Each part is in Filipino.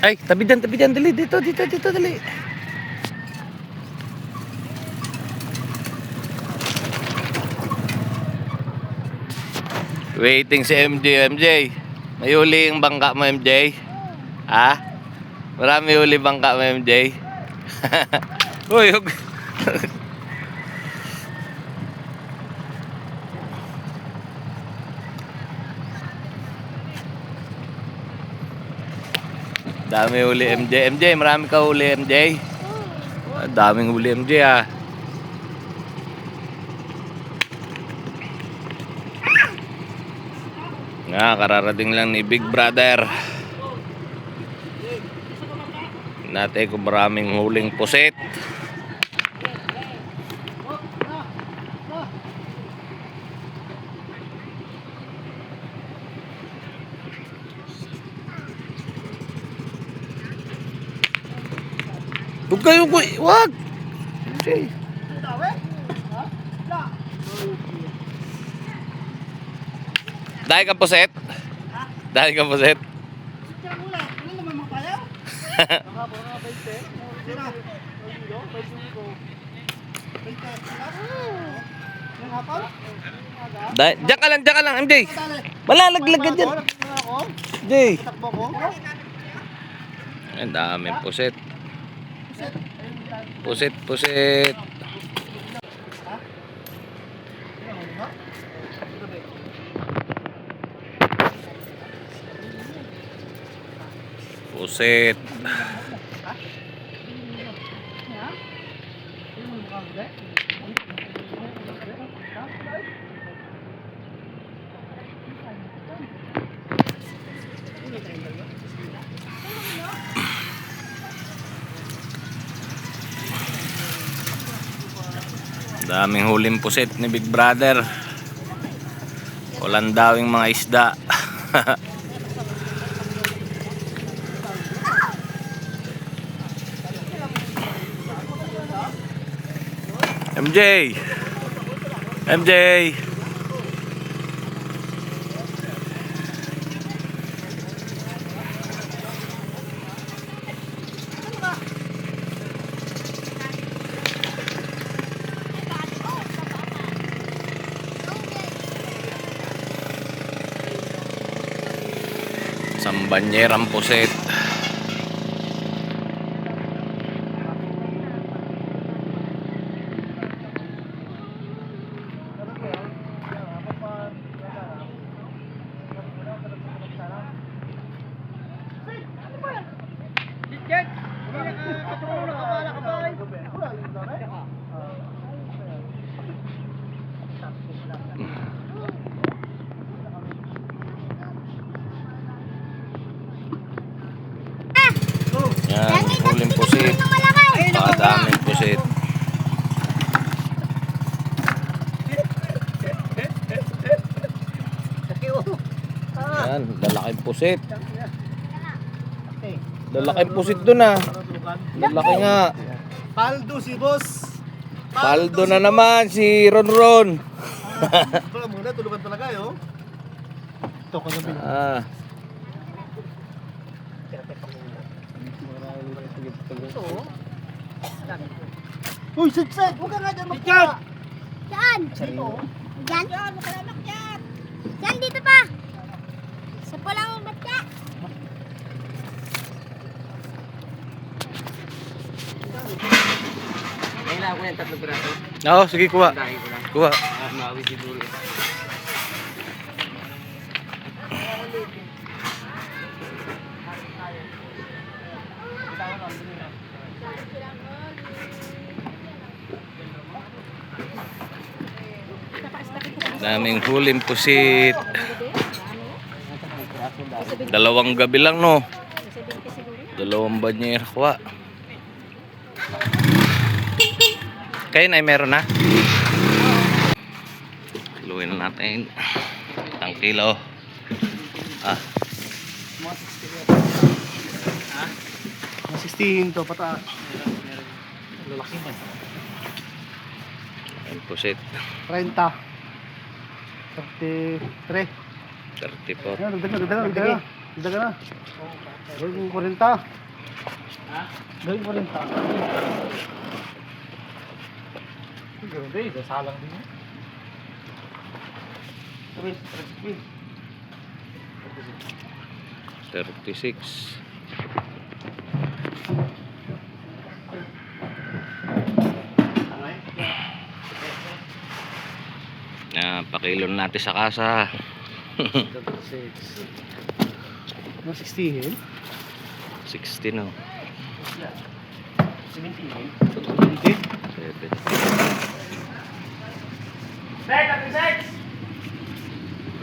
Ay, tabi dyan, dali, dito, dali. Waiting si MJ. May huli yung bangka mo, MJ? Ha? Marami huli bangka mo, MJ? Uy, dami huli, MJ. Marami ka huli, MJ? Daming huli, MJ, ah. Nga, kararating lang ni Big Brother. Natin kung maraming huling pusit. Huwag kayo, wag! Okay. Dahil ka pusit? Dahil ka pusit? Diyan ka lang, MJ. Malalaglag ka dyan. MJ. Ang daming pusit. Pusit. Pusit. Daming huling pusit ni Big Brother. Walang dawing mga isda. MJ. Sambanyerang pusit. Yan, huling pusit. Pakadaming pusit. Yan, lalaking pusit. Lalaking pusit dun, ah. Lalaki nga. Paldo si boss. Paldo na naman si Ron. Wala muna, tulugan talaga yo. Ito ko na bin. Uy, sigsag! Huwag ka nga dyan magkuha! Saan? Dito. Diyan? Diyan, makalamak yan! Diyan, dito pa! Sa palang batya! Kailangan ko yung 3 piraso. Oo, sige, kuha. Dahil ko lang. Kuha. Mawi si Duro. Daming huling pusit. Dalawang gabi lang, no? Dalawang banyer, kuha. Kayo na, meron na? Kiluin na natin. 1 kilo. Masistiin to, pata. Lalaki ba? Ayan, pusit. 30. 33. 34. Ayan, dagdagan. Kita ka na. Gawin ko 40. Ha? Gawin ko 40. Grabe, sasalang din. Chris. 36. Pakilon natin sa kasa. 36. Ano 60 16 no. 70. 7.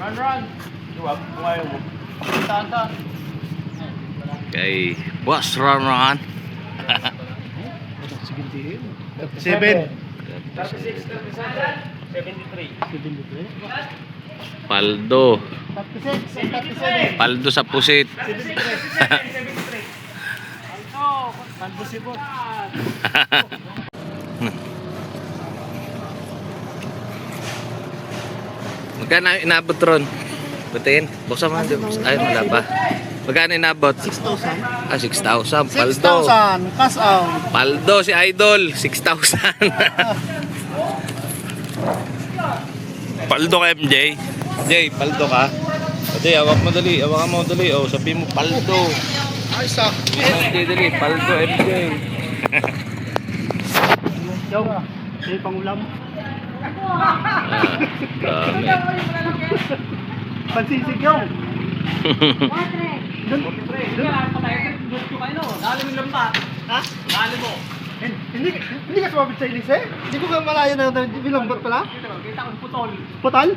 Run! Huwag, bumayo mo. Saan? Okay, boss Ron. 70. 36, 7. 37, 73. 73. Paldo. 36. 37. Paldo sa pusit. 73. Kalbo si Bot. Magkano inabot ron? Batiin. Buksan mo. Ay, wala pa. Magkano inabot? 6,000. Ah, 6,000. Paldo. 6,000. Cash out. Paldo si Idol. 6,000. Paldo ka MJ. Jay, paldo ka. Ate, hawak mo dali. Hawakan mo dali. O, sabi mo paldo. Ay, sak. MJ dali. Paldo MJ. Yaw. May pangulam. Dami. Pansisig yaw. Dali mo lang ba? Ha? Dali mo. Hindi ka sumabit sa ilis eh. Hindi ko ka malayo na bilang bot pala. Kita ko putol. Putal?